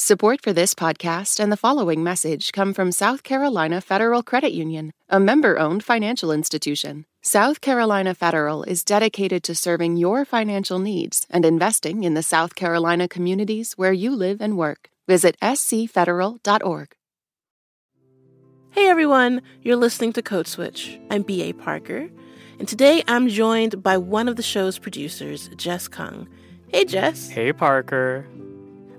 Support for this podcast and the following message come from South Carolina Federal Credit Union, a member-owned financial institution. South Carolina Federal is dedicated to serving your financial needs and investing in the South Carolina communities where you live and work. Visit scfederal.org. Hey everyone, you're listening to Code Switch. I'm B.A. Parker, and today I'm joined by one of the show's producers, Jess Kung. Hey Jess. Hey Parker.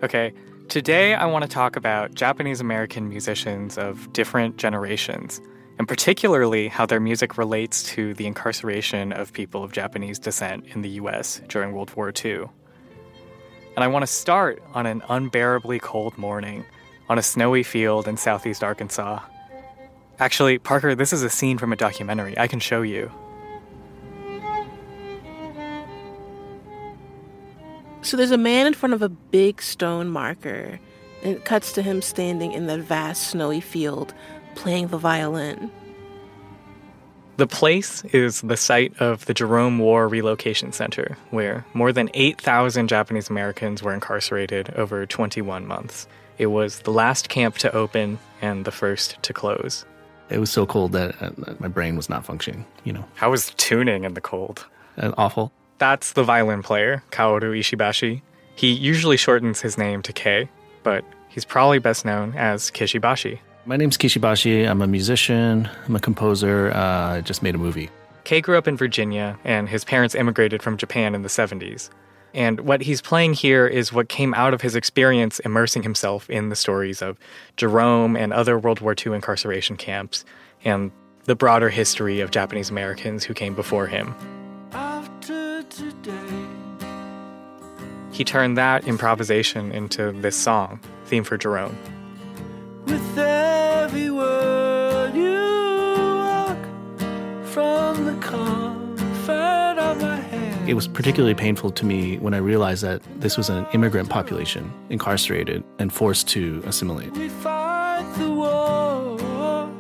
Okay, today I want to talk about Japanese-American musicians of different generations, and particularly how their music relates to the incarceration of people of Japanese descent in the U.S. during World War II. And I want to start on an unbearably cold morning on a snowy field in southeast Arkansas. Actually, Parker, this is a scene from a documentary. I can show you. So there's a man in front of a big stone marker, and it cuts to him standing in that vast snowy field, playing the violin. The place is the site of the Jerome War Relocation Center, where more than 8,000 Japanese Americans were incarcerated over 21 months. It was the last camp to open and the first to close. It was so cold that my brain was not functioning, How was tuning in the cold? Awful. That's the violin player, Kaoru Ishibashi. He usually shortens his name to K, but he's probably best known as Kishi Bashi. My name's Kishi Bashi. I'm a musician. I'm a composer. I just made a movie. Kei grew up in Virginia, and his parents immigrated from Japan in the 70s. And what he's playing here is what came out of his experience immersing himself in the stories of Jerome and other World War II incarceration camps and the broader history of Japanese Americans who came before him. After today, he turned that improvisation into this song, theme for Jerome. with every word you walk from the comfort of my hand. It was particularly painful to me when I realized that this was an immigrant population, incarcerated and forced to assimilate. We fight the war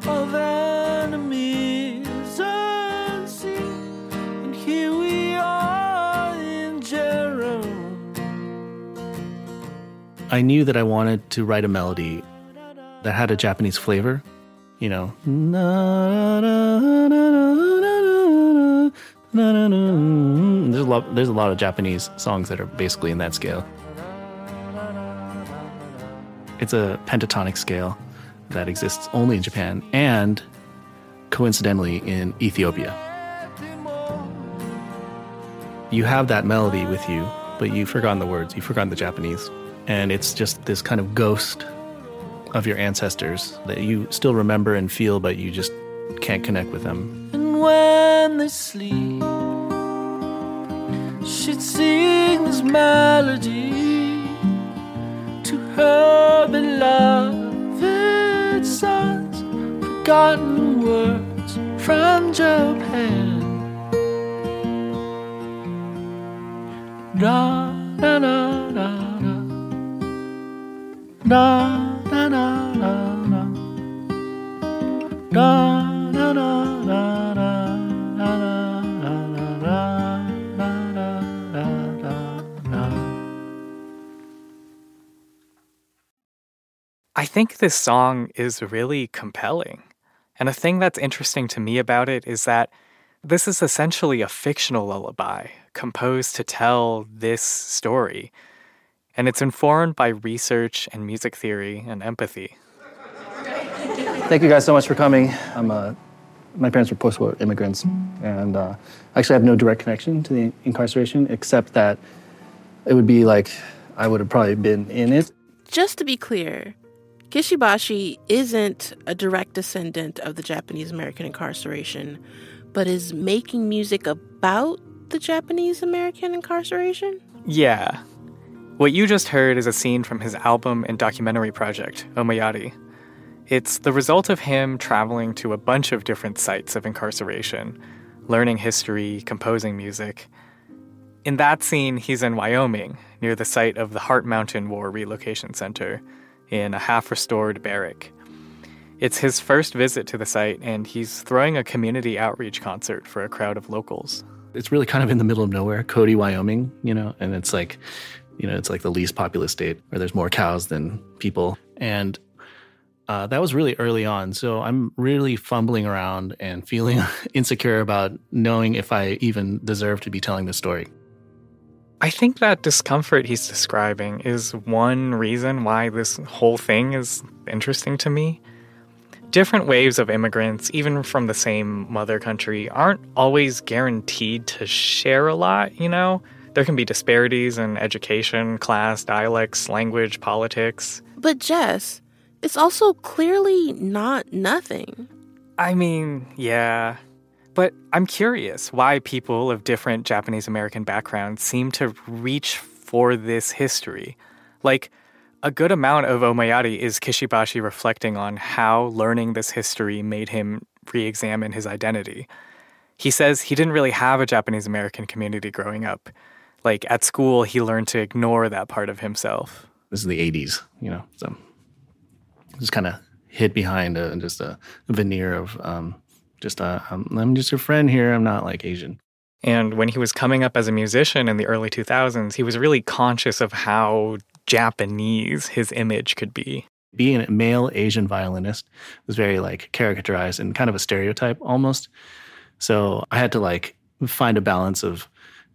of enemies unseen, and here we are in Jerome. I knew that I wanted to write a melody that had a Japanese flavor, na na na na na. There's a lot of Japanese songs that are basically in that scale. It's a pentatonic scale that exists only in Japan and, coincidentally, in Ethiopia. You have that melody with you, but you've forgotten the words, you've forgotten the Japanese. And it's just this kind of ghost of your ancestors that you still remember and feel, but you just can't connect with them. And when they sleep, she'd sing this melody to her beloved sons, forgotten words from Japan. Da da da da da, da da da da da, da da da da da. I think this song is really compelling. And a thing that's interesting to me about it is that this is essentially a fictional lullaby composed to tell this story. And it's informed by research and music theory and empathy. Thank you guys so much for coming. My parents were post-war immigrants, and actually I have no direct connection to the incarceration, except that it would be like I would have probably been in it. Just to be clear, Kishi Bashi isn't a direct descendant of the Japanese-American incarceration, but is making music about the Japanese-American incarceration? Yeah. What you just heard is a scene from his album and documentary project, Omayari. It's the result of him traveling to a bunch of different sites of incarceration, learning history, composing music. In that scene, he's in Wyoming, near the site of the Heart Mountain War Relocation Center, in a half-restored barrack. It's his first visit to the site, and he's throwing a community outreach concert for a crowd of locals. It's really kind of in the middle of nowhere, Cody, Wyoming, and it's like It's like the least populous state where there's more cows than people. And that was really early on. So I'm really fumbling around and feeling insecure about knowing if I even deserve to be telling this story. I think that discomfort he's describing is one reason why this whole thing is interesting to me. Different waves of immigrants, even from the same mother country, aren't always guaranteed to share a lot, There can be disparities in education, class, dialects, language, politics. But Jess, it's also clearly not nothing. I mean, yeah. But I'm curious why people of different Japanese American backgrounds seem to reach for this history. Like, a good amount of Omayari is Kishi Bashi reflecting on how learning this history made him re-examine his identity. He says he didn't really have a Japanese American community growing up. Like, at school, he learned to ignore that part of himself. This is the 80s, so just kind of hid behind just a veneer of I'm just your friend here. I'm not like Asian. And when he was coming up as a musician in the early 2000s, he was really conscious of how Japanese his image could be. Being a male Asian violinist was very like caricaturized and kind of a stereotype almost. So I had to find a balance of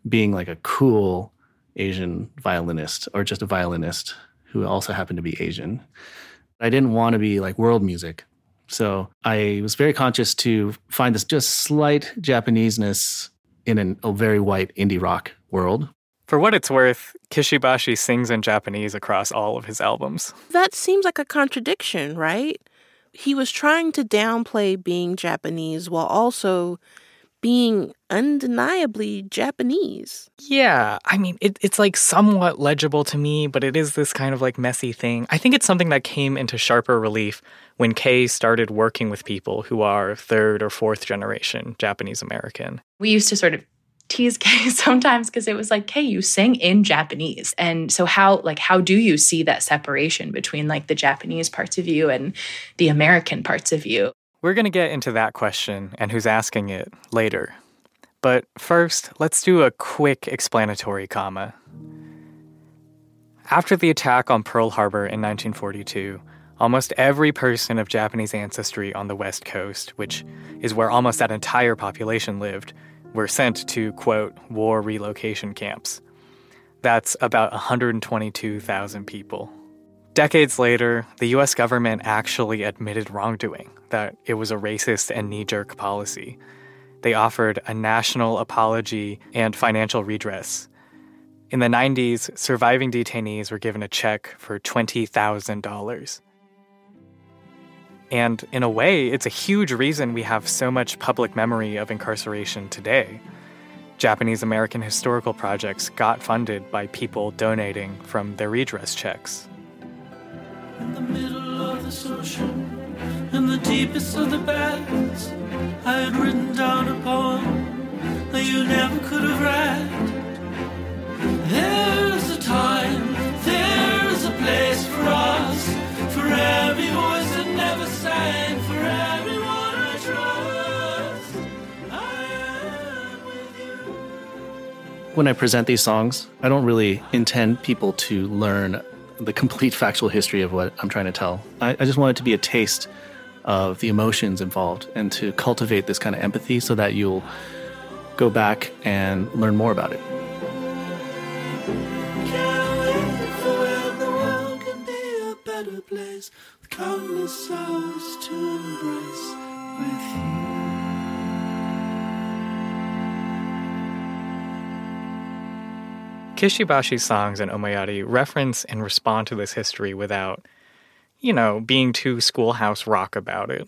being like a cool Asian violinist or just a violinist who also happened to be Asian. I didn't want to be like world music. So I was very conscious to find this just slight Japaneseness in a very white indie rock world. For what it's worth, Kishi Bashi sings in Japanese across all of his albums. That seems like a contradiction, right? He was trying to downplay being Japanese while also being undeniably Japanese. Yeah, I mean, it's like somewhat legible to me, but it is this kind of like messy thing. I think it's something that came into sharper relief when Kay started working with people who are third or fourth generation Japanese American. We used to sort of tease Kay sometimes because it was like, Kay, you sing in Japanese. And so how do you see that separation between like the Japanese parts of you and the American parts of you? We're going to get into that question and who's asking it later. But first, let's do a quick explanatory comma. After the attack on Pearl Harbor in 1942, almost every person of Japanese ancestry on the West Coast, which is where almost that entire population lived, were sent to, quote, war relocation camps. That's about 122,000 people. Decades later, the U.S. government actually admitted wrongdoing, that it was a racist and knee-jerk policy. They offered a national apology and financial redress. In the 90s, surviving detainees were given a check for $20,000. And in a way, it's a huge reason we have so much public memory of incarceration today. Japanese American historical projects got funded by people donating from their redress checks. In the middle of this ocean, in the deepest of the bags, I had written down a poem that you never could have read. There's a time, there's a place for us, for every voice that never sang, for everyone I trust. I am with you. When I present these songs, I don't really intend people to learn the complete factual history of what I'm trying to tell. I just want it to be a taste of the emotions involved and to cultivate this kind of empathy so that you'll go back and learn more about it. Can't wait for when the world can be a better place, with countless hours to embrace with you. Kishi Bashi's songs and Omayari reference and respond to this history without, being too schoolhouse rock about it.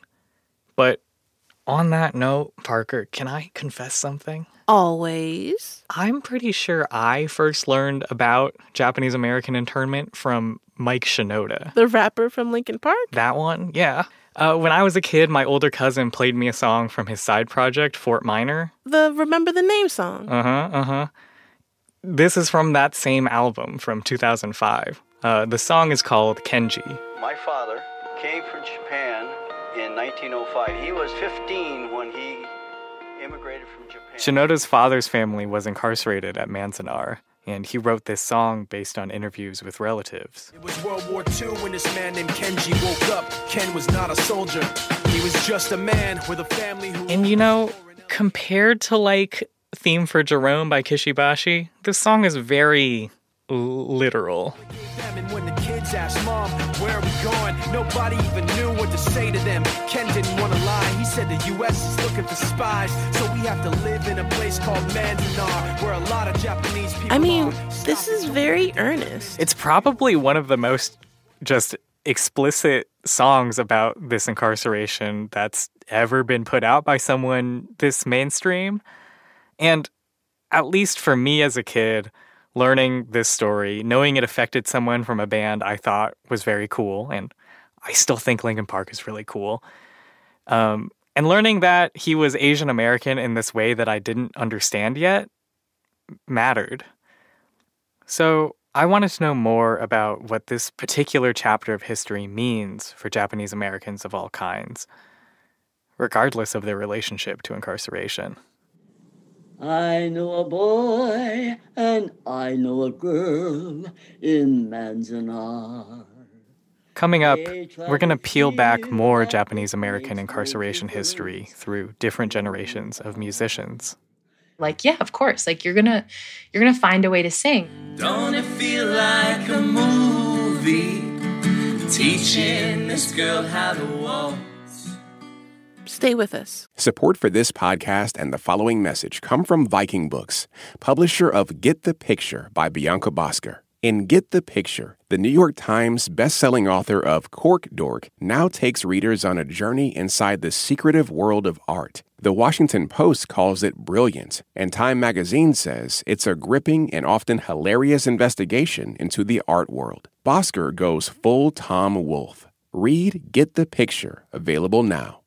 But on that note, Parker, can I confess something? Always. I'm pretty sure I first learned about Japanese American internment from Mike Shinoda. The rapper from Linkin Park? That one? Yeah. When I was a kid, my older cousin played me a song from his side project, Fort Minor. The Remember the Name song. Uh-huh. This is from that same album from 2005. The song is called Kenji. My father came from Japan in 1905. He was 15 when he immigrated from Japan. Shinoda's father's family was incarcerated at Manzanar. and he wrote this song based on interviews with relatives. It was World War II when this man named Kenji woke up. Ken was not a soldier. He was just a man with a family who... And you know, compared to like Theme for Jerome by Kishi Bashi, this song is very literal. And when the kids asked Mom, where are we going? Nobody even knew what to say to them. Ken didn't want to lie. He said the U.S. is looking for spies, so we have to live in a place called Manzanar, where a lot of Japanese people this is very earnest. It's probably one of the most just explicit songs about this incarceration that's ever been put out by someone this mainstream. And at least for me as a kid, learning this story, knowing it affected someone from a band I thought was very cool, and I still think Linkin Park is really cool, and learning that he was Asian American in this way that I didn't understand yet mattered. So I wanted to know more about what this particular chapter of history means for Japanese Americans of all kinds, regardless of their relationship to incarceration. I know a boy and I know a girl in Manzanar. Coming up, we're going to peel back more Japanese American incarceration history through different generations of musicians. Like, yeah, of course. Like, you're gonna find a way to sing. Don't it feel like a movie? Teaching this girl how to walk. Stay with us. Support for this podcast and the following message come from Viking Books, publisher of Get the Picture by Bianca Bosker. In Get the Picture, the New York Times bestselling author of Cork Dork now takes readers on a journey inside the secretive world of art. The Washington Post calls it brilliant, and Time magazine says it's a gripping and often hilarious investigation into the art world. Bosker goes full Tom Wolfe. Read Get the Picture, available now.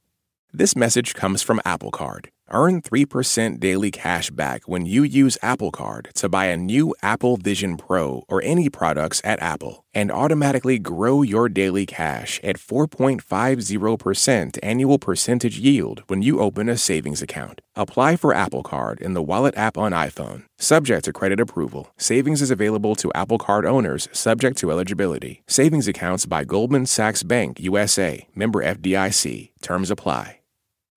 This message comes from Apple Card. Earn 3% daily cash back when you use Apple Card to buy a new Apple Vision Pro or any products at Apple, and automatically grow your daily cash at 4.50% annual percentage yield when you open a savings account. Apply for Apple Card in the Wallet app on iPhone. Subject to credit approval. Savings is available to Apple Card owners subject to eligibility. Savings accounts by Goldman Sachs Bank, USA. Member FDIC. Terms apply.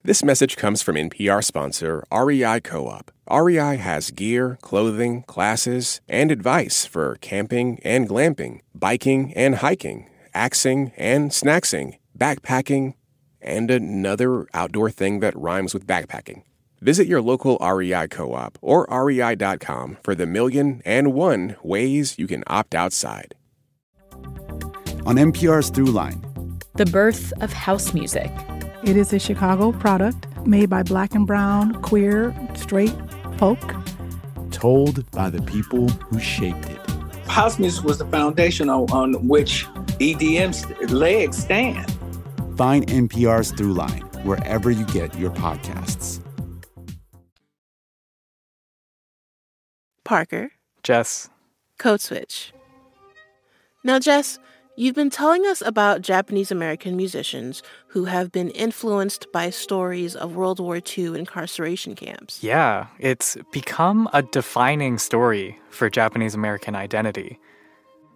This message comes from NPR sponsor REI Co-op. REI has gear, clothing, classes, and advice for camping and glamping, biking and hiking, axing and snacksing, backpacking, and another outdoor thing that rhymes with backpacking. Visit your local REI Co-op or rei.com for the 1,000,001 ways you can opt outside. On NPR's Throughline, the birth of house music. It is a Chicago product made by Black and brown, queer, straight folk. Told by the people who shaped it. House music was the foundation on which EDM's legs stand. Find NPR's Throughline wherever you get your podcasts. Parker. Jess. Code Switch. Now, Jess, you've been telling us about Japanese American musicians who have been influenced by stories of World War II incarceration camps. Yeah, it's become a defining story for Japanese American identity.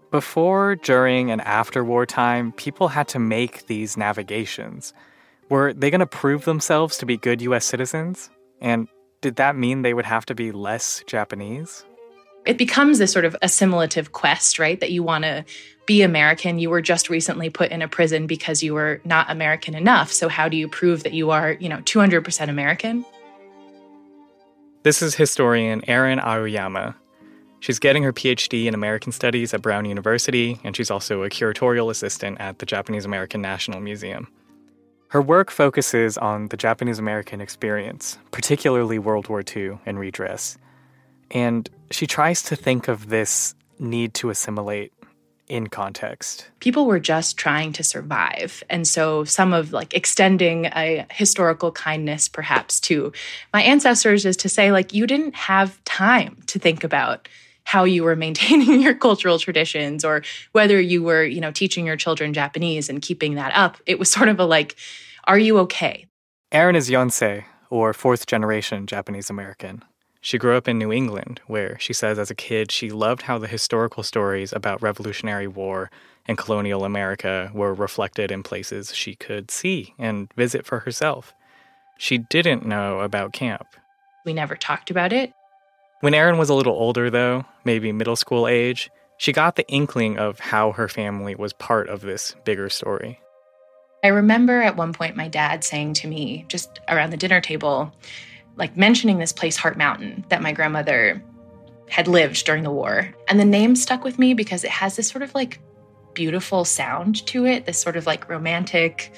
Before, during, and after wartime, people had to make these navigations. Were they going to prove themselves to be good U.S. citizens? And did that mean they would have to be less Japanese? It becomes this sort of assimilative quest, right? That you want to be American. You were just recently put in a prison because you were not American enough. So how do you prove that you are, 200% American? This is historian Erin Aoyama. She's getting her PhD in American Studies at Brown University, and she's also a curatorial assistant at the Japanese American National Museum. Her work focuses on the Japanese American experience, particularly World War II and redress. And she tries to think of this need to assimilate in context. People were just trying to survive. And so some of extending a historical kindness perhaps to my ancestors is to say you didn't have time to think about how you were maintaining your cultural traditions or whether you were, teaching your children Japanese and keeping that up. It was sort of are you okay? Erin is Yonsei, or fourth generation Japanese American. She grew up in New England, where she says as a kid she loved how the historical stories about Revolutionary War and colonial America were reflected in places she could see and visit for herself. She didn't know about camp. We never talked about it. When Erin was a little older, though, maybe middle school age, she got the inkling of how her family was part of this bigger story. I remember at one point my dad saying to me, just around the dinner table, like mentioning this place, Heart Mountain, that my grandmother had lived during the war. And the name stuck with me because it has this sort of like beautiful sound to it, this sort of like romantic,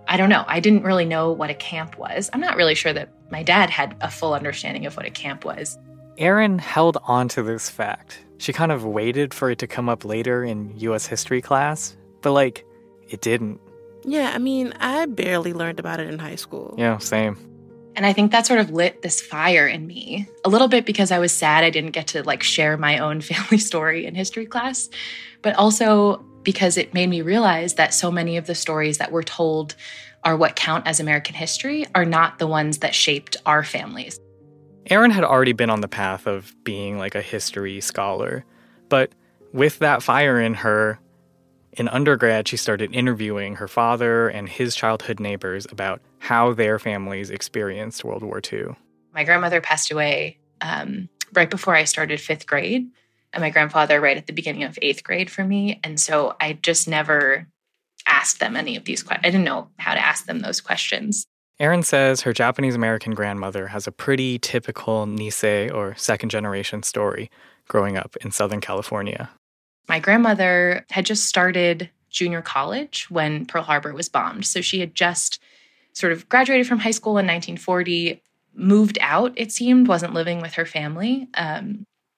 I don't know. I didn't really know what a camp was. I'm not really sure that my dad had a full understanding of what a camp was. Erin held on to this fact. She kind of waited for it to come up later in U.S. history class, but it didn't. Yeah, I mean, I barely learned about it in high school. Yeah, same. And I think that sort of lit this fire in me a little bit because I was sad I didn't get to share my own family story in history class, but also because it made me realize that so many of the stories that we're told are what count as American history are not the ones that shaped our families. Erin had already been on the path of being a history scholar, but with that fire in her, in undergrad, she started interviewing her father and his childhood neighbors about how their families experienced World War II. My grandmother passed away right before I started 5th grade, and my grandfather right at the beginning of 8th grade for me. And so I just never asked them any of these questions. I didn't know how to ask them those questions. Erin says her Japanese-American grandmother has a pretty typical Nisei or second-generation story growing up in Southern California. My grandmother had just started junior college when Pearl Harbor was bombed. So she had just sort of graduated from high school in 1940, moved out, it seemed, wasn't living with her family.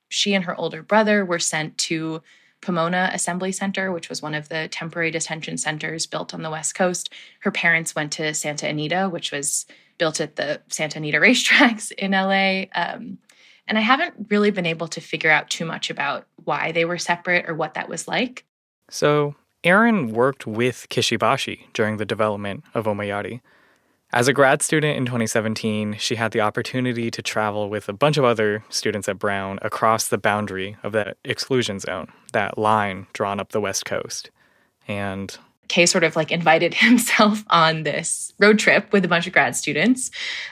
She and her older brother were sent to Pomona Assembly Center, which was one of the temporary detention centers built on the West Coast. Her parents went to Santa Anita, which was built at the Santa Anita racetracks in LA. And I haven't really been able to figure out too much about why they were separate or what that was like. So Erin worked with Kishi Bashi during the development of Omoyari. As a grad student in 2017, she had the opportunity to travel with a bunch of other students at Brown across the boundary of that exclusion zone, that line drawn up the West Coast. And Kay sort of invited himself on this road trip with a bunch of grad students,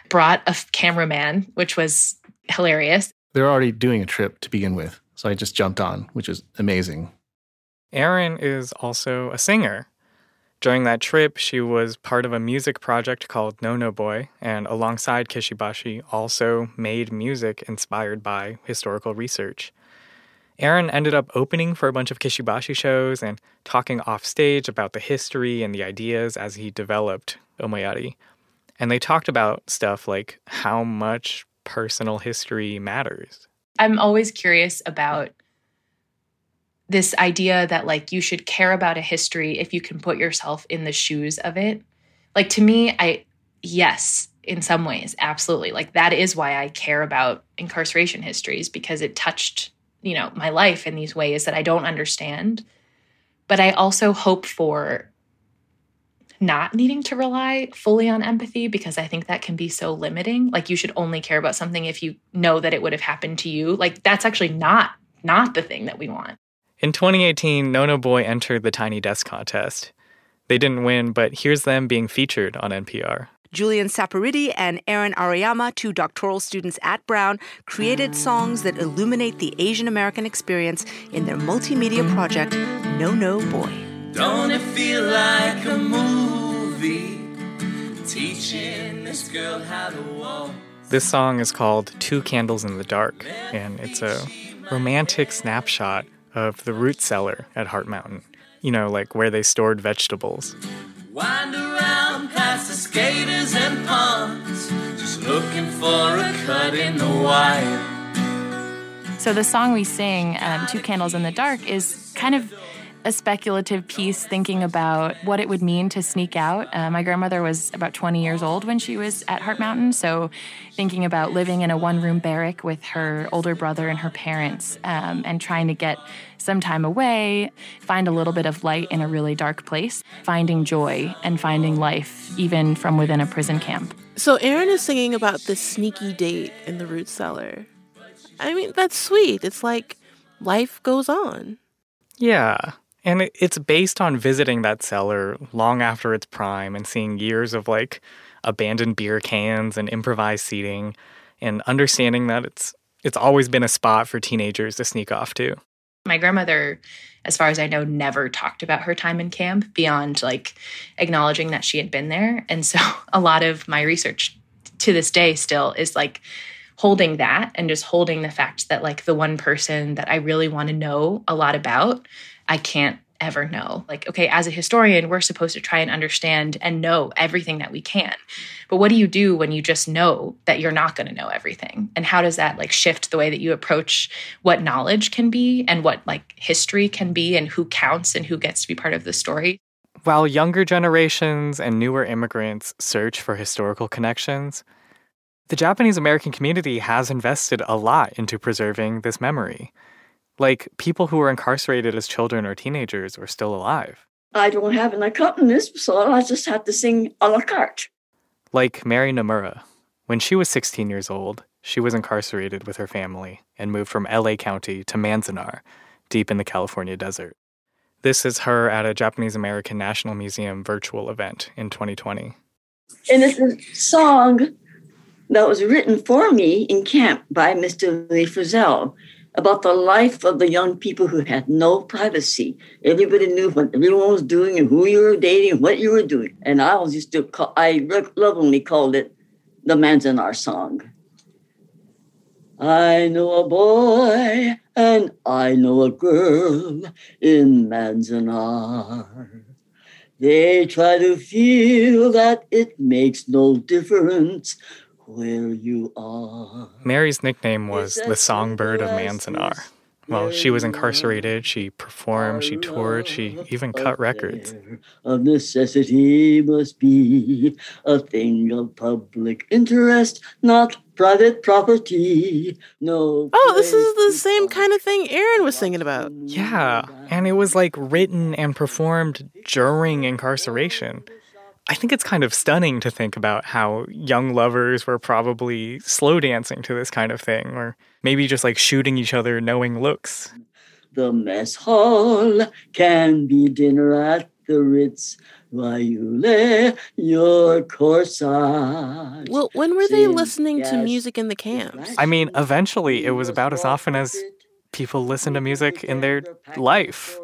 brought a cameraman, which was hilarious. They're already doing a trip to begin with, so I just jumped on, which was amazing. Erin is also a singer. During that trip, she was part of a music project called No Boy, and alongside Kishi Bashi also made music inspired by historical research. Erin ended up opening for a bunch of Kishi Bashi shows and talking off stage about the history and the ideas as he developed Omoyari. And they talked about stuff like how much personal history matters. I'm always curious about this idea that you should care about a history if you can put yourself in the shoes of it. To me, yes, in some ways, absolutely. That is why I care about incarceration histories, because it touched, my life in these ways that I don't understand. But I also hope for not needing to rely fully on empathy, because I think that can be so limiting. You should only care about something if you know that it would have happened to you. That's actually not the thing that we want. In 2018, No Boy entered the Tiny Desk contest. They didn't win, but here's them being featured on NPR. Julian Saporiti and Erin Aoyama, 2 doctoral students at Brown, created songs that illuminate the Asian American experience in their multimedia project, No Boy. Don't it feel like a movie, teaching this girl how to walk? This song is called 2 Candles in the Dark, and it's a romantic snapshot of the root cellar at Heart Mountain. Where they stored vegetables. Wind around past the skaters and ponds, just looking for a cut in the wire. So the song we sing, 2 Candles in the Dark, is kind of a speculative piece thinking about what it would mean to sneak out. My grandmother was about 20 years old when she was at Heart Mountain, so thinking about living in a one-room barrack with her older brother and her parents, and trying to get some time away, find a little bit of light in a really dark place, finding joy and finding life even from within a prison camp. So Erin is singing about this sneaky date in the root cellar. I mean, that's sweet. It's like life goes on. Yeah. And it's based on visiting that cellar long after its prime and seeing years of, like, abandoned beer cans and improvised seating and understanding that it's always been a spot for teenagers to sneak off to. My grandmother, as far as I know, never talked about her time in camp beyond, like, acknowledging that she had been there. And so a lot of my research to this day still is, like, holding that and just holding the fact that, like, the one person that I really want to know a lot about, I can't ever know. Like, okay, as a historian, we're supposed to try and understand and know everything that we can. But what do you do when you just know that you're not going to know everything? And how does that, like, shift the way that you approach what knowledge can be and what, like, history can be and who counts and who gets to be part of the story? While younger generations and newer immigrants search for historical connections, the Japanese American community has invested a lot into preserving this memory. Like, people who were incarcerated as children or teenagers are still alive. I don't have an accompanist, so I just have to sing a la carte. Like Mary Nomura. When she was 16 years old, she was incarcerated with her family and moved from LA County to Manzanar, deep in the California desert. This is her at a Japanese American National Museum virtual event in 2020. And it's a song that was written for me in camp by Mr. Lee Frizzell, about the life of the young people who had no privacy. Everybody knew what everyone was doing and who you were dating and what you were doing. And I lovingly called it the Manzanar song. I know a boy and I know a girl in Manzanar. They try to feel that it makes no difference where you are. Mary's nickname was the Songbird of Manzanar. While she was incarcerated, she performed, she toured, she even cut records. Of necessity must be a thing of public interest, not private property. No. Oh, this is the same kind of thing Erin was singing about. Yeah, and it was, like, written and performed during incarceration. I think it's kind of stunning to think about how young lovers were probably slow dancing to this kind of thing, or maybe just, like, shooting each other knowing looks. The mess hall can be dinner at the Ritz while you lay your corsage. Well, when were they listening to music in the camps? I mean, eventually it was about as often as people listen to music in their life.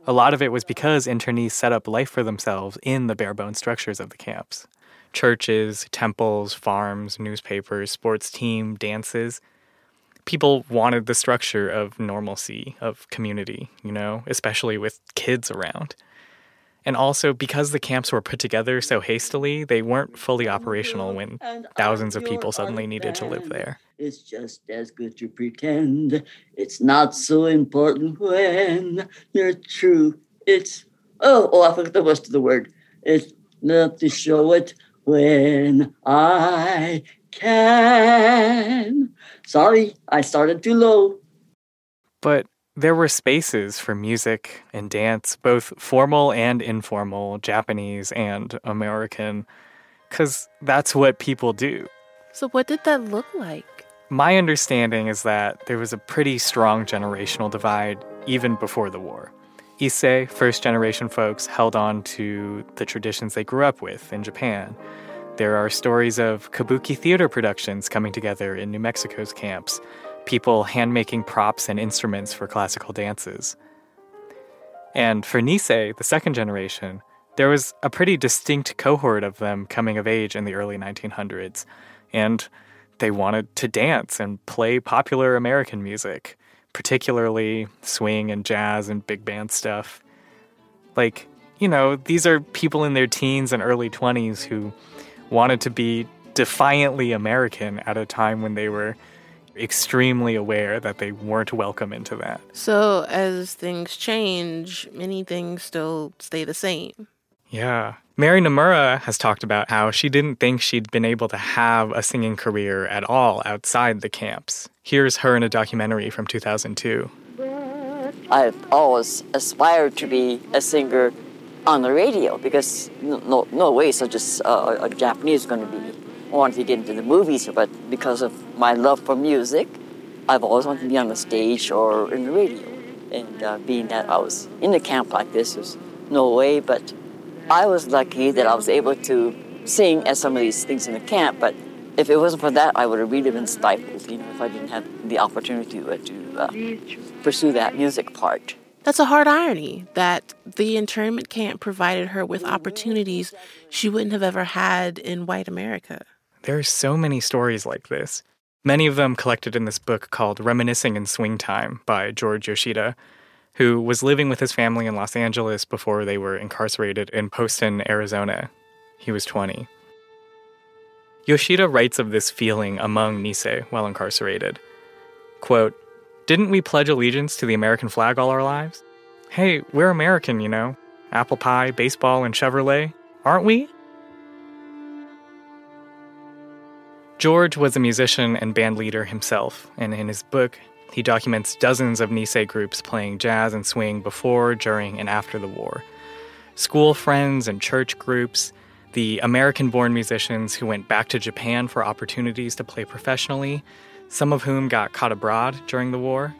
A lot of it was because internees set up life for themselves in the bare-bones structures of the camps. Churches, temples, farms, newspapers, sports team, dances. People wanted the structure of normalcy, of community, you know, especially with kids around. And also, because the camps were put together so hastily, they weren't fully operational when thousands of people suddenly needed to live there. It's just as good to pretend it's not so important when you're true. It's, I forgot the rest of the word. It's not to show it when I can. Sorry, I started too low. But there were spaces for music and dance, both formal and informal, Japanese and American, because that's what people do. So what did that look like? My understanding is that there was a pretty strong generational divide even before the war. Issei, first-generation folks, held on to the traditions they grew up with in Japan. There are stories of kabuki theater productions coming together in New Mexico's camps, people hand-making props and instruments for classical dances. And for Nisei, the second generation, there was a pretty distinct cohort of them coming of age in the early 1900s, and they wanted to dance and play popular American music, particularly swing and jazz and big band stuff. Like, you know, these are people in their teens and early 20s who wanted to be defiantly American at a time when they were extremely aware that they weren't welcome into that. So as things change, many things still stay the same. Yeah. Mary Nomura has talked about how she didn't think she'd been able to have a singing career at all outside the camps. Here's her in a documentary from 2002. I've always aspired to be a singer on the radio because no way such as a Japanese is going to be. I wanted to get into the movies, but because of my love for music, I've always wanted to be on the stage or in the radio. And being that I was in a camp like this, there's no way, but I was lucky that I was able to sing at some of these things in the camp, but if it wasn't for that, I would have really been stifled, if I didn't have the opportunity to pursue that music part. That's a hard irony, that the internment camp provided her with opportunities she wouldn't have ever had in white America. There are so many stories like this, many of them collected in this book called Reminiscing in Swing Time by George Yoshida, who was living with his family in Los Angeles before they were incarcerated in Poston, Arizona. He was 20. Yoshida writes of this feeling among Nisei while incarcerated. Quote, "Didn't we pledge allegiance to the American flag all our lives? Hey, we're American, you know. Apple pie, baseball, and Chevrolet. Aren't we?" George was a musician and band leader himself, and in his book, he documents dozens of Nisei groups playing jazz and swing before, during, and after the war. School friends and church groups, the American-born musicians who went back to Japan for opportunities to play professionally, some of whom got caught abroad during the war.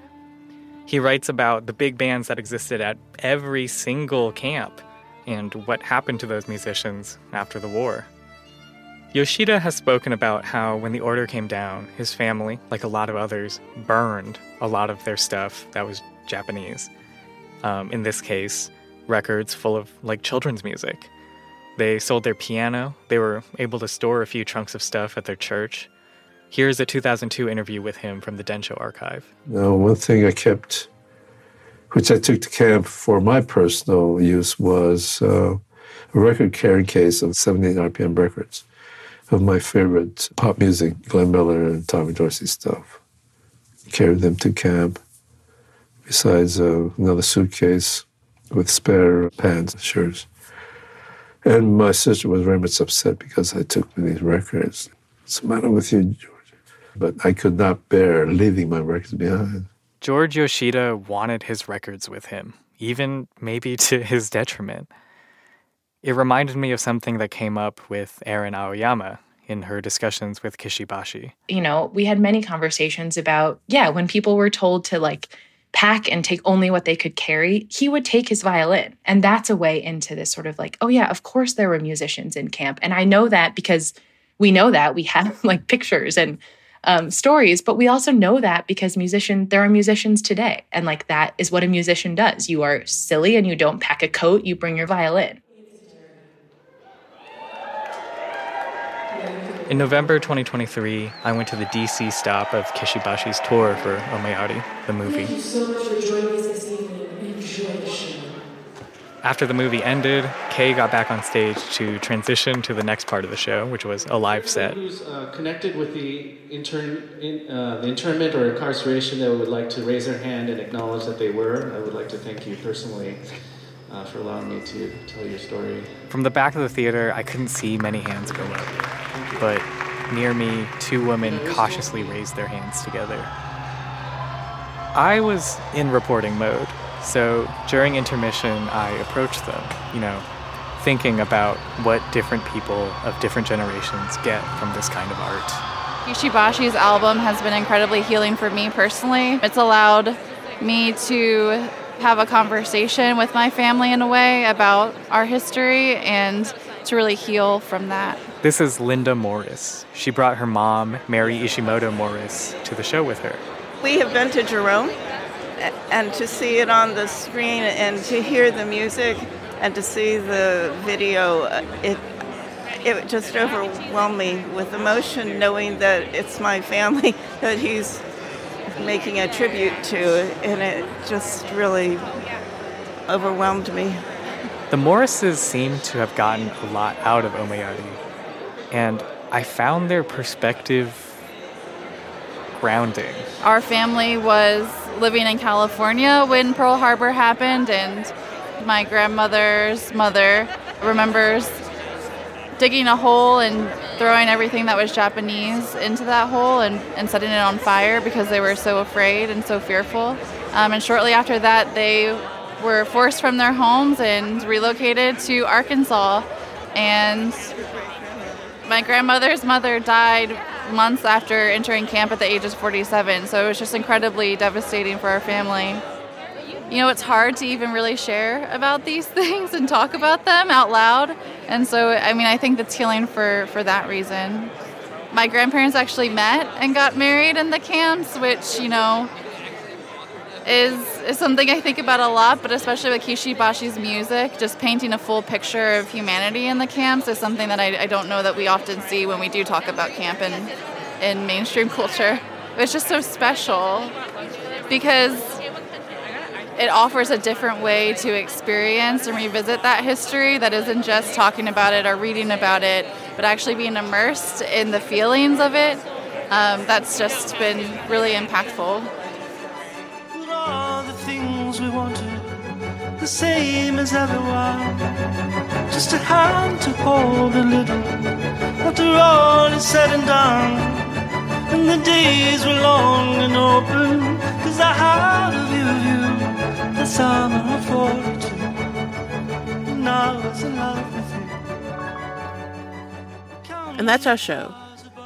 He writes about the big bands that existed at every single camp and what happened to those musicians after the war. Yoshida has spoken about how when the order came down, his family, like a lot of others, burned a lot of their stuff that was Japanese. In this case, records full of children's music. They sold their piano. They were able to store a few trunks of stuff at their church. Here's a 2002 interview with him from the Densho archive. Now, one thing I kept, which I took to camp for my personal use, was a record carrying case of 78 RPM records of my favorite pop music, Glenn Miller and Tommy Dorsey stuff. Carried them to camp, besides another suitcase with spare pants and shirts. And my sister was very much upset because I took these records. What's the matter with you, George? But I could not bear leaving my records behind. George Yoshida wanted his records with him, even maybe to his detriment. It reminded me of something that came up with Erin Aoyama in her discussions with Kishi Bashi. We had many conversations about, when people were told to pack and take only what they could carry, he would take his violin. And that's a way into this sort of of course there were musicians in camp. And I know that because we know that. We have pictures and stories, but we also know that because there are musicians today. And that is what a musician does. You are silly and you don't pack a coat, you bring your violin. In November 2023, I went to the DC stop of Kishi Bashi's tour for Omayari, the movie. Thank you so much for joining us this evening. Enjoy the show. After the movie ended, Kay got back on stage to transition to the next part of the show, which was a live set. Who's connected with the internment or incarceration that would like to raise their hand and acknowledge that they were, I would like to thank you personally for allowing me to tell your story. From the back of the theater, I couldn't see many hands go up, but near me, two women cautiously raised their hands together. I was in reporting mode, so during intermission, I approached them, thinking about what different people of different generations get from this kind of art. Kishi Bashi's album has been incredibly healing for me personally. It's allowed me to have a conversation with my family in a way about our history and to really heal from that. This is Linda Morris. She brought her mom, Mary Ishimoto Morris, to the show with her. We have been to Jerome, and to see it on the screen and to hear the music and to see the video, it just overwhelmed me with emotion knowing that it's my family that he's making a tribute to, and it just really overwhelmed me. The Morrises seem to have gotten a lot out of Omayari, and I found their perspective grounding. Our family was living in California when Pearl Harbor happened, and my grandmother's mother remembers digging a hole and throwing everything that was Japanese into that hole and setting it on fire because they were so afraid and so fearful. And shortly after that, they were forced from their homes and relocated to Arkansas. And my grandmother's mother died months after entering camp at the age of 47, so it was just incredibly devastating for our family. You know, it's hard to even really share about these things and talk about them out loud. And so, I mean, I think that's healing for that reason. My grandparents actually met and got married in the camps, which, you know, is something I think about a lot, but especially with Kishi Bashi's music, just painting a full picture of humanity in the camps is something that I don't know that we often see when we do talk about camp in mainstream culture. It's just so special because it offers a different way to experience and revisit that history that isn't just talking about it or reading about it, but actually being immersed in the feelings of it. That's just been really impactful. Put all the things we wanted, the same as everyone. Just a hand to hold a little, after all is said and done. And the days were long and open, 'cause I had a view of you. The summer of 42, and I was in love with you. And that's our show.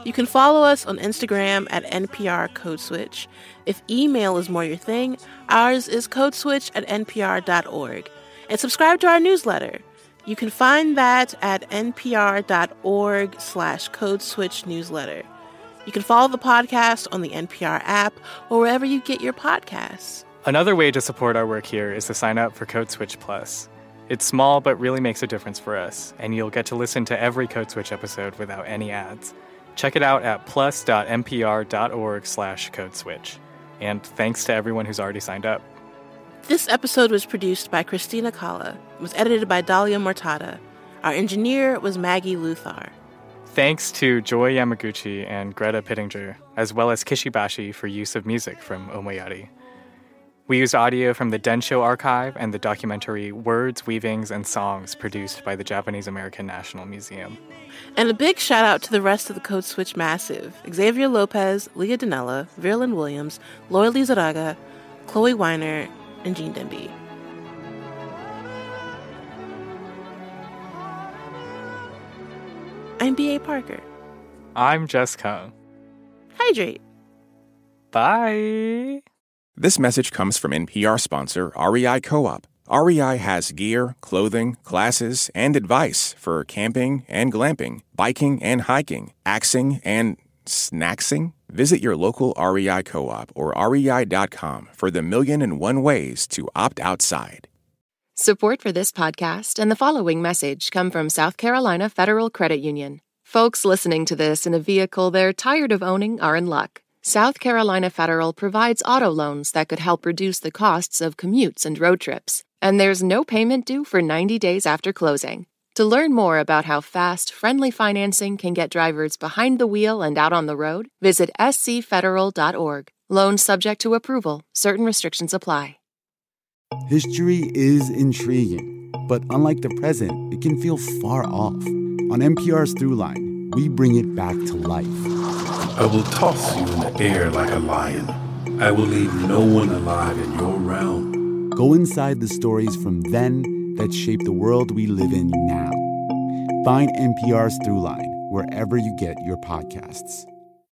You can follow us on Instagram at NPR Code Switch. If email is more your thing, ours is codeswitch@npr.org. And subscribe to our newsletter. You can find that at npr.org/codeswitchnewsletter. You can follow the podcast on the NPR app or wherever you get your podcasts. Another way to support our work here is to sign up for Code Switch Plus. It's small but really makes a difference for us, and you'll get to listen to every Code Switch episode without any ads. Check it out at plus.npr.org/codeswitch. And thanks to everyone who's already signed up. This episode was produced by Christina Kalla. It was edited by Dahlia Mortada. Our engineer was Maggie Luthar. Thanks to Joy Yamaguchi and Greta Pittinger, as well as Kishi Bashi for use of music from Omoyari. We used audio from the Densho archive and the documentary Words, Weavings, and Songs produced by the Japanese American National Museum. And a big shout out to the rest of the Code Switch Massive: Xavier Lopez, Leah Dinella, Verlyn Williams, Laura Lizaraga, Chloe Weiner, and Jean Denby. I'm B.A. Parker. I'm Jess Kung. Hydrate. Bye. This message comes from NPR sponsor REI Co-op. REI has gear, clothing, classes, and advice for camping and glamping, biking and hiking, axing and snacksing. Visit your local REI Co-op or rei.com for the 1,000,001 ways to opt outside. Support for this podcast and the following message come from South Carolina Federal Credit Union. Folks listening to this in a vehicle they're tired of owning are in luck. South Carolina Federal provides auto loans that could help reduce the costs of commutes and road trips. And there's no payment due for 90 days after closing. To learn more about how fast, friendly financing can get drivers behind the wheel and out on the road, visit scfederal.org. Loans subject to approval. Certain restrictions apply. History is intriguing, but unlike the present, it can feel far off. On NPR's Throughline, we bring it back to life. I will toss you in the air like a lion. I will leave no one alive in your realm. Go inside the stories from then that shape the world we live in now. Find NPR's Throughline wherever you get your podcasts.